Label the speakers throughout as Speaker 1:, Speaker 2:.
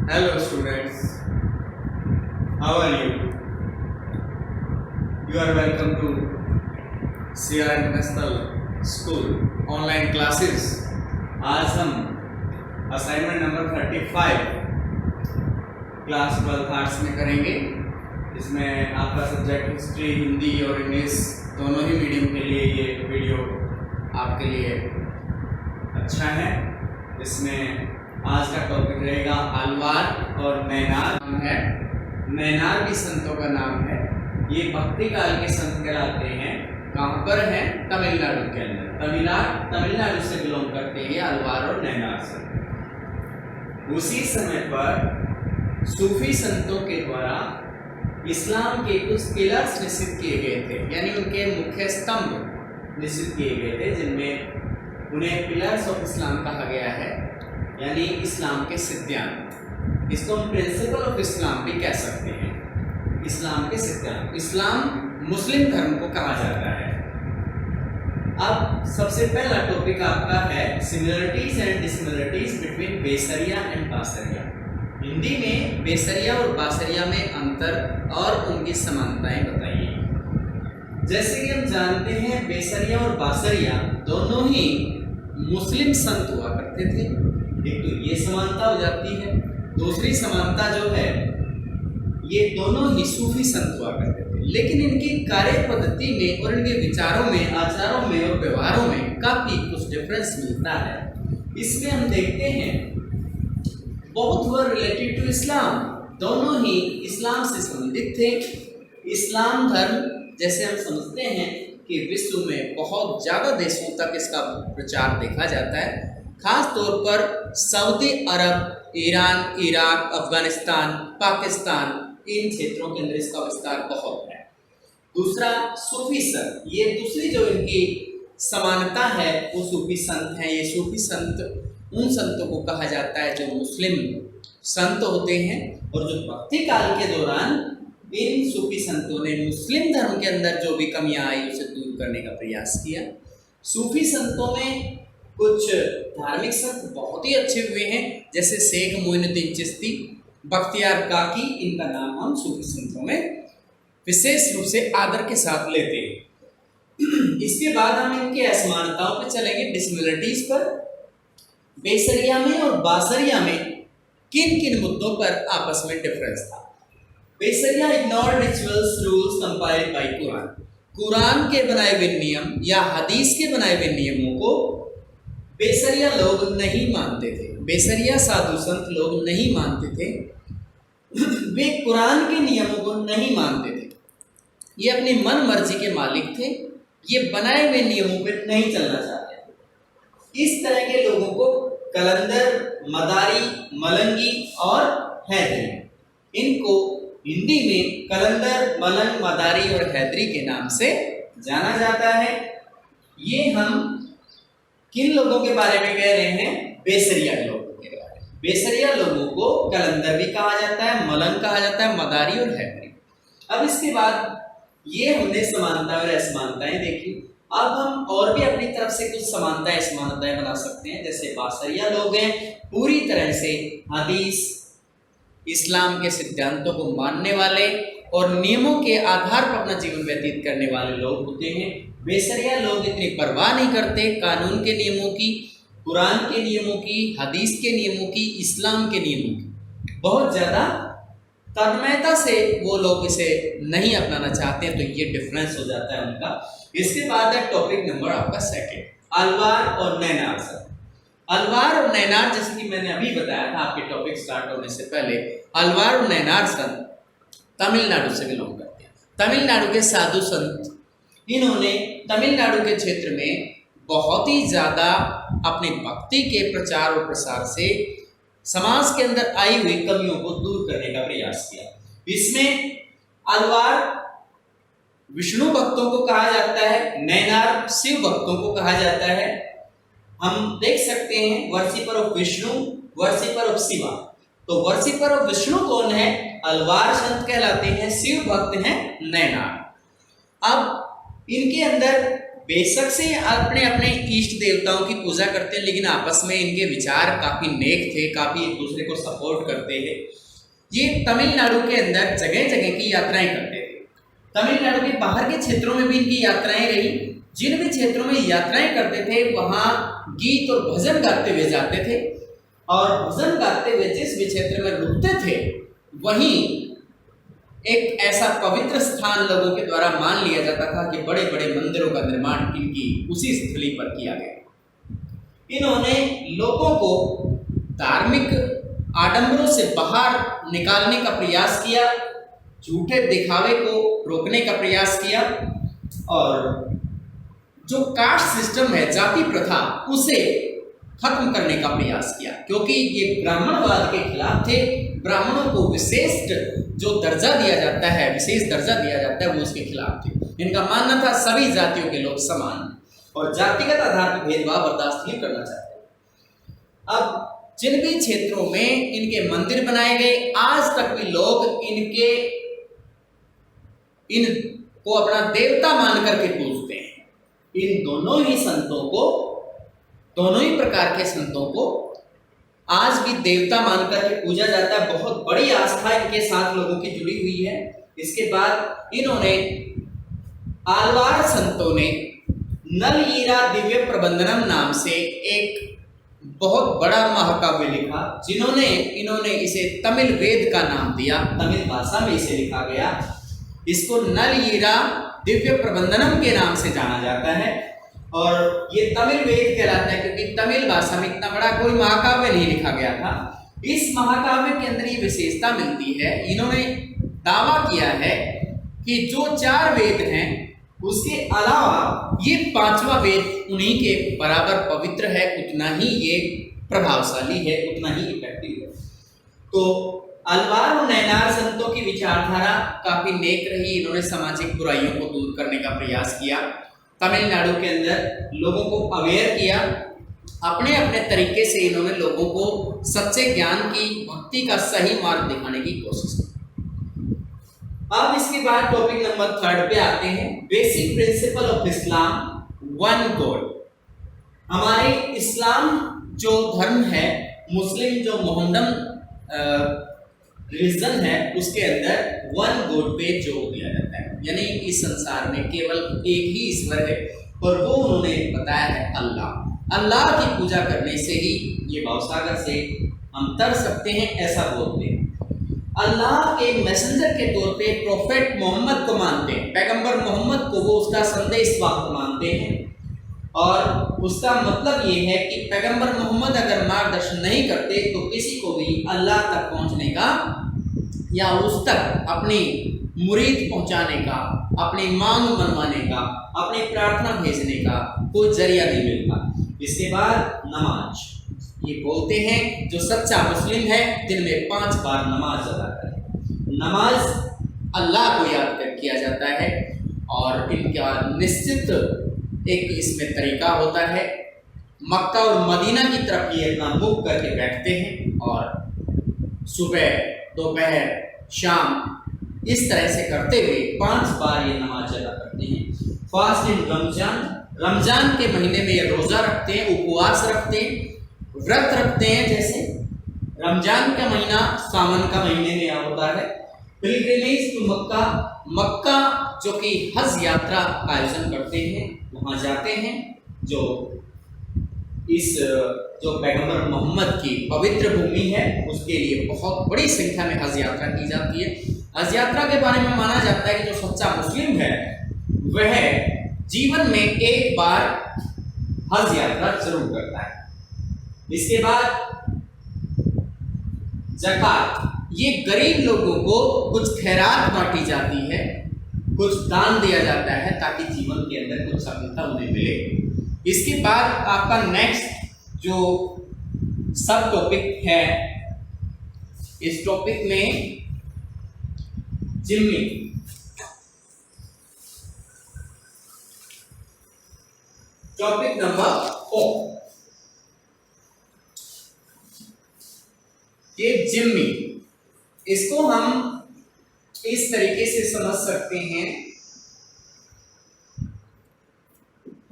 Speaker 1: Hello students, how are you? You are welcome to CR International School online classes. आज हम assignment number 35 class 12 arts में करेंगे। इसमें आपका सब्जेक्ट हिस्ट्री, हिंदी और इंग्लिश दोनों ही मीडियम के लिए ये वीडियो आपके लिए अच्छा है। इसमें आज का टॉपिक रहेगा अलवार और नैनार है। नैनार भी संतों का नाम है। ये भक्ति काल के संत कहलाते हैं। कहाँ पर हैं? तमिलनाडु के अंदर। तमिलनाडु से बिलोंग करते हैं अलवार और नैनार संत। उसी समय पर सूफी संतों के द्वारा इस्लाम के कुछ पिलर्स निश्चित किए गए थे, यानी उनके मुख्य स्तंभ निश्चित किए गए थे, जिनमें उन्हें पिलर्स ऑफ इस्लाम कहा गया है, यानी इस्लाम के सिद्धांत। इसको हम प्रिंसिपल ऑफ इस्लाम भी कह सकते हैं। इस्लाम के सिद्धांत, इस्लाम मुस्लिम धर्म को कहा जाता है। अब सबसे पहला टॉपिक आपका है similarities and dissimilarities between Beshara and Bashara. Hindi में बेसरिया और बासरिया में अंतर और उनकी समानताएं बताइए। जैसे कि हम जानते हैं, बेसरिया और बासरिया दोनों ही मुस्लिम संत हुआ करते थे। एक तो ये समानता हो जाती है। दूसरी समानता जो है, ये दोनों ही सूफी संत हुआ करते थे, लेकिन इनकी कार्य पद्धति में और इनके विचारों में, आचारों में और व्यवहारों में काफी कुछ डिफरेंस मिलता है। इसमें हम देखते हैं both were related to Islam. दोनों ही इस्लाम से संबंधित थे। इस्लाम धर्म, जैसे हम समझते हैं कि विश्व में बहुत ज़्यादा देशों तक इसका प्रचार देखा जाता है, खास तौर पर सऊदी अरब, ईरान, इराक, अफगानिस्तान, पाकिस्तान, इन क्षेत्रों के अंदर इसका विस्तार बहुत है। दूसरा सूफी संत, ये दूसरी जो इनकी समानता है वो सूफी संत हैं। ये सूफी संत उन संतों को कहा जाता है जो मुस्लिम संत होते हैं, और जो भक्ति काल के दौरान इन सूफी संतों ने मुस्लिम धर्म के अंदर जो भी कमियां आई उसे दूर करने का प्रयास किया। सूफी संतों में कुछ धार्मिक संत बहुत ही अच्छे हुए हैं, जैसे शेख मोइनुद्दीन चिश्ती, बख्तियार काकी, इनका नाम हम सूफी संतों में विशेष रूप से आदर के साथ लेते हैं। इसके बाद हम इनके असमानताओं पर चलेंगे, डिसिमिलरिटीज पर। बेसरिया में और बासरिया में किन किन मुद्दों पर आपस में डिफरेंस था? Beshara ignored rituals, rules compiled by Quran. Quran के बनाए हुए नियम या हदीस के बनाए हुए नियमों को बेसरिया लोग नहीं मानते थे। बेसरिया साधु संत लोग नहीं मानते थे। वे कुरान के नियमों को नहीं मानते थे। ये अपनी मन मर्जी के मालिक थे। ये बनाए हुए नियमों पर नहीं चलना चाहते थे। इस तरह के लोगों को कलंदर, मदारी, मलंगी और हैदरी, इनको हिंदी में कलंदर, मलंग, मदारी और हैदरी के नाम से जाना जाता है। ये हम किन लोगों के बारे में कह रहे हैं? बेसरिया लोगों के बारे में। बेसरिया लोगों को कलंदर भी कहा जाता है, मलंग कहा जाता है, मदारी और हैदरी। अब इसके बाद ये हमने समानता और असमानताएं देखी। अब हम और भी अपनी तरफ से कुछ समानताएं असमानताएं बना सकते हैं। जैसे बासरिया लोग हैं, पूरी तरह से हदीस, इस्लाम के सिद्धांतों को मानने वाले और नियमों के आधार पर अपना जीवन व्यतीत करने वाले लोग होते हैं। बेसरिया लोग इतनी परवाह नहीं करते कानून के नियमों की, कुरान के नियमों की, हदीस के नियमों की, इस्लाम के नियमों की। बहुत ज़्यादा तन्मयता से वो लोग इसे नहीं अपनाना चाहते हैं, तो ये डिफरेंस हो जाता है उनका। इसके बाद है टॉपिक नंबर आपका सेकेंड, अलवार और नैनार संत। अलवार और नैनार, जैसे कि मैंने अभी बताया था आपके टॉपिक स्टार्ट होने से पहले, अलवार और नैनार संत तमिलनाडु से बिलोंग करते हैं। तमिलनाडु के साधु संत, इन्होंने तमिलनाडु के क्षेत्र में बहुत ही ज़्यादा अपनी भक्ति के प्रचार और प्रसार से समाज के अंदर आई हुई कमियों को दूर करने का प्रयास किया। इसमें अलवार विष्णु भक्तों को कहा जाता है, नैनार शिव भक्तों को कहा जाता है। हम देख सकते हैं worshipper of Vishnu, worshipper of Shiva. तो वर्शिपर ऑफ विष्णु कौन है? अलवार संत कहलाते हैं। शिव भक्त हैं नैनार। अब इनके अंदर
Speaker 2: बेशक से अपने अपने इष्ट देवताओं की पूजा करते हैं, लेकिन आपस में इनके विचार काफ़ी नेक थे, काफ़ी एक दूसरे को सपोर्ट करते थे। ये तमिलनाडु के अंदर जगह जगह की यात्राएं करते थे। तमिलनाडु के बाहर के क्षेत्रों में भी इनकी यात्राएं रही। जिन भी क्षेत्रों में यात्राएं करते थे वहाँ गीत और भजन गाते हुए जाते थे, और भजन गाते हुए जिस भी क्षेत्र में रुकते थे वहीं एक ऐसा पवित्र स्थान लोगों के द्वारा मान लिया जाता था कि बड़े बड़े मंदिरों का निर्माण इनकी उसी स्थली पर किया गया। इन्होंने लोगों को धार्मिक आडंबरों से बाहर निकालने का प्रयास किया, झूठे दिखावे को रोकने का प्रयास किया, और जो कास्ट सिस्टम है, जाति प्रथा, उसे खत्म करने का प्रयास किया, क्योंकि ये ब्राह्मणवाद के खिलाफ थे। ब्राह्मणों को विशेष जो दर्जा दिया जाता है, विशेष दर्जा दिया जाता है, वो उसके खिलाफ थे। इनका मानना था सभी जातियों के लोग समान और जातिगत आधार पर भेदभाव बर्दाश्त नहीं करना चाहते। अब जिन भी क्षेत्रों में इनके मंदिर बनाए गए, आज तक भी लोग इनको अपना देवता मान करके पूजते हैं। इन दोनों ही संतों को, दोनों ही प्रकार के संतों को आज भी देवता मानकर के पूजा जाता है। बहुत बड़ी आस्था इनके साथ लोगों की जुड़ी हुई है। इसके बाद इन्होंने आलवार संतों ने नल ईरा दिव्य प्रबंधनम नाम से एक बहुत बड़ा महाकाव्य लिखा, इन्होंने इसे तमिल वेद का नाम दिया। तमिल भाषा में इसे लिखा गया। इसको नल ईरा दिव्य प्रबंधनम के नाम से जाना जाता है, और ये तमिल वेद कहलाता है क्योंकि तमिल भाषा में इतना बड़ा कोई महाकाव्य नहीं लिखा गया था। इस महाकाव्य के अंदर ये विशेषता मिलती है, इन्होंने दावा किया है कि जो 4 वेद हैं उसके अलावा ये 5वां वेद उन्हीं के बराबर पवित्र है, उतना ही ये प्रभावशाली है, उतना ही इफेक्टिव है। तो अलवार और नैनार संतों की विचारधारा काफी नेक रही। इन्होंने सामाजिक बुराइयों को दूर करने का प्रयास किया, तमिलनाडु के अंदर लोगों को अवेयर किया। अपने अपने तरीके से इन्होंने लोगों को सच्चे ज्ञान की, भक्ति का सही मार्ग दिखाने की कोशिश की। अब इसके बाद टॉपिक नंबर 3 पे आते हैं, basic principle of Islam, one God. हमारे इस्लाम जो धर्म है, मुस्लिम जो मोहम्मदन रिलीजन है, उसके अंदर वन गॉड पे जोर दिया जाता है, यानी इस संसार में केवल एक ही ईश्वर है, और वो उन्होंने बताया है अल्लाह। अल्लाह की पूजा करने से ही ये भवसागर से हम तर सकते हैं, ऐसा बोलते हैं। अल्लाह के मैसेंजर के तौर पे प्रोफेट मोहम्मद को मानते हैं, पैगंबर मोहम्मद को वो उसका संदेश वाहक मानते हैं, और उसका मतलब ये है कि पैगंबर मोहम्मद अगर मार्गदर्शन नहीं करते तो किसी को भी अल्लाह तक पहुंचने का या उस तक अपनी मुरीद पहुंचाने का, अपनी मांग मनवाने का, अपनी प्रार्थना भेजने का कोई जरिया नहीं मिलता। इसके बाद नमाज, ये बोलते हैं जो सच्चा मुस्लिम है दिन में 5 बार नमाज अदा करे। नमाज अल्लाह को याद कर किया जाता है, और इनका निश्चित एक इसमें तरीका होता है। मक्का और मदीना की तरफ ये अपना मुख करके बैठते हैं, और सुबह, दोपहर, शाम इस तरह से करते हुए 5 बार ये नमाज अदा करते हैं। फास्ट इन रमजान के महीने में ये रोज़ा रखते हैं, उपवास रखते हैं, व्रत रखते हैं। जैसे रमजान का महीना सावन का महीने में होता है। पिलग्रिमेज टू मक्का जो कि हज यात्रा का आयोजन करते हैं, वहाँ जाते हैं। जो पैगंबर मोहम्मद की पवित्र भूमि है, उसके लिए बहुत बड़ी संख्या में हज यात्रा की जाती है। हज यात्रा के बारे में माना जाता है कि जो सच्चा मुस्लिम है वह जीवन में एक बार हज यात्रा जरूर करता है। इसके बाद ज़कात, ये गरीब लोगों को कुछ खैरात बांटी जाती है, कुछ दान दिया जाता है ताकि जीवन के अंदर कुछ सफलता उन्हें मिले। इसके बाद आपका नेक्स्ट जो सब टॉपिक है, इस टॉपिक में जिम्मी, टॉपिक नंबर 4, ये जिम्मी, इसको हम इस तरीके से समझ सकते हैं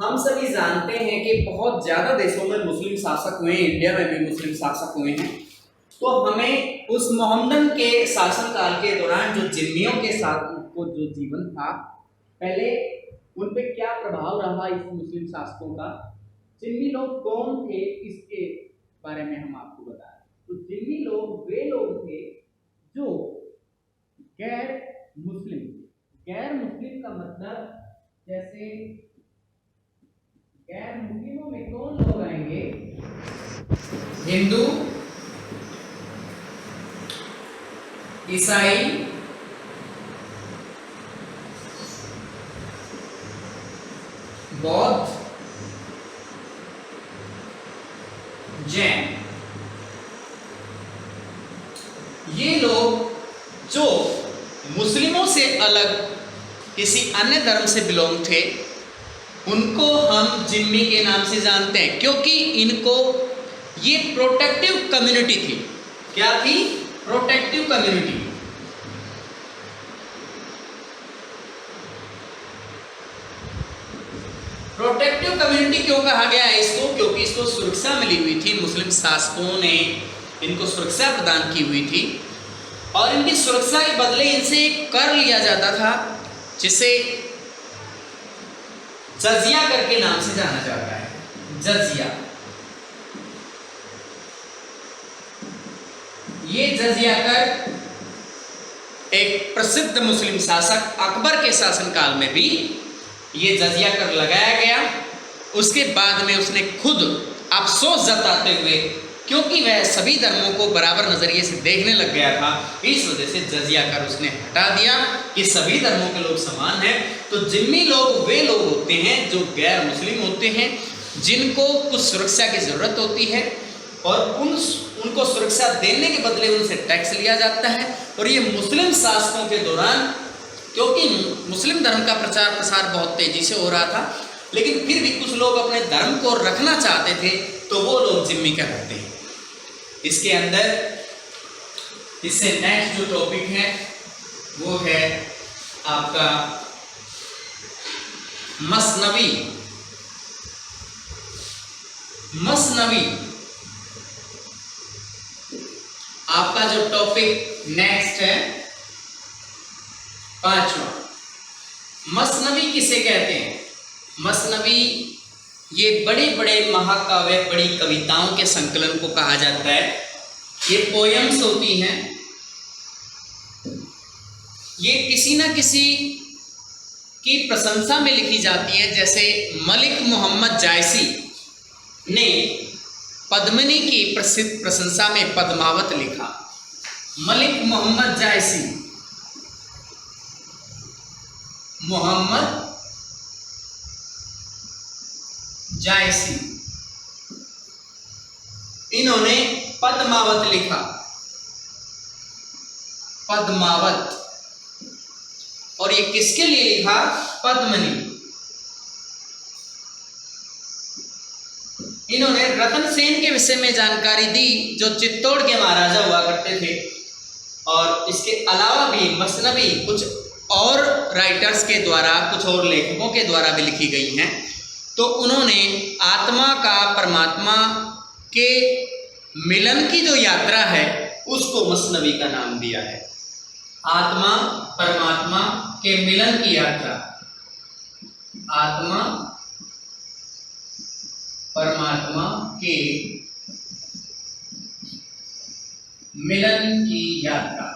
Speaker 2: हम सभी जानते हैं कि बहुत ज्यादा देशों में मुस्लिम शासक हुए हैं, इंडिया में भी मुस्लिम शासक हुए हैं। तो हमें उस मोहम्मदन के शासनकाल के दौरान जो जिम्मियों के साथ को जो जीवन था, पहले उन पे क्या प्रभाव रहा इस मुस्लिम शासकों का, जिम्मी लोग कौन थे, इसके बारे में हम आपको बता रहे हैं। तो जिम्मी लोग वे लोग थे जो गैर मुस्लिम थे। गैर मुस्लिम का मतलब, जैसे गैर मुस्लिमों में कौन लोग आएंगे? हिंदू, ईसाई, बौद्ध, जैन। ये लोग जो मुस्लिमों से अलग किसी अन्य धर्म से बिलोंग थे, उनको हम जिम्मी के नाम से जानते हैं, क्योंकि इनको ये प्रोटेक्टिव कम्युनिटी थी। क्या थी? Protective community. प्रोटेक्टिव कम्युनिटी क्यों कहा गया है इसको? क्योंकि इसको सुरक्षा मिली हुई थी, मुस्लिम शासकों ने इनको सुरक्षा प्रदान की हुई थी, और इनकी सुरक्षा के बदले इनसे कर लिया जाता था, जिसे जजिया कर के नाम से जाना जाता है। जजिया, ये जजिया कर एक प्रसिद्ध मुस्लिम शासक अकबर के शासनकाल में भी ये जजिया कर लगाया गया। उसके बाद में उसने खुद अफसोस जताते हुए, क्योंकि वह सभी धर्मों को बराबर नजरिए से देखने लग गया था, इस वजह से जजिया कर उसने हटा दिया कि सभी धर्मों के लोग समान हैं। तो जिम्मी लोग वे लोग होते हैं जो गैर मुस्लिम होते हैं, जिनको कुछ सुरक्षा की जरूरत होती है, और उनको सुरक्षा देने के बदले उनसे टैक्स लिया जाता है। और ये मुस्लिम शासकों के दौरान, क्योंकि मुस्लिम धर्म का प्रचार प्रसार बहुत तेजी से हो रहा था, लेकिन फिर भी कुछ लोग अपने धर्म को रखना चाहते थे, तो वो लोग जिम्मी कहलाते हैं। इसके अंदर इससे नेक्स्ट जो टॉपिक है वो है आपका मसनवी। मसनवी आपका जो टॉपिक नेक्स्ट है, 5वां। मसनवी किसे कहते हैं? मसनवी ये बड़े बड़े महाकाव्य, बड़ी कविताओं के संकलन को कहा जाता है। ये पोयम्स होती हैं, ये किसी न किसी की प्रशंसा में लिखी जाती है। जैसे मलिक मोहम्मद जायसी ने पद्मिनी की प्रसिद्ध प्रशंसा में पद्मावत लिखा। मलिक मोहम्मद जायसी, मोहम्मद जायसी, इन्होंने पद्मावत लिखा। पद्मावत, और ये किसके लिए लिखा? पद्मिनी। इन्होंने रतन सेन के विषय में जानकारी दी, जो चित्तौड़ के महाराजा हुआ करते थे। और इसके अलावा भी मसनवी कुछ और राइटर्स के द्वारा, कुछ और लेखकों के द्वारा भी लिखी गई हैं। तो उन्होंने आत्मा का परमात्मा के मिलन की जो यात्रा है उसको मसनवी का नाम दिया है। आत्मा परमात्मा के मिलन की यात्रा, आत्मा परमात्मा के मिलन की यात्रा,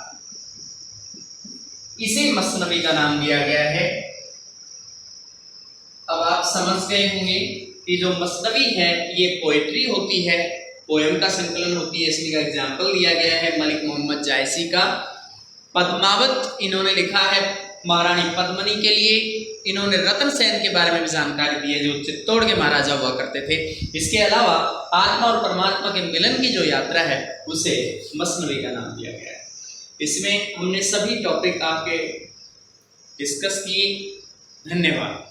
Speaker 2: इसे मसनवी का नाम दिया गया है। अब आप समझ गए होंगे कि जो मसनवी है ये पोएट्री होती है, पोएम का संकलन होती है। इसमें का एग्जाम्पल दिया गया है मलिक मोहम्मद जायसी का। पद्मावत इन्होंने लिखा है महारानी पद्मिनी के लिए। इन्होंने रतन सेन के बारे में भी जानकारी दी है, जो चित्तौड़ के महाराजा हुआ करते थे। इसके अलावा आत्मा और परमात्मा के मिलन की जो यात्रा है उसे मसनवी का नाम दिया गया है। इसमें हमने सभी टॉपिक आपके डिस्कस किए। धन्यवाद।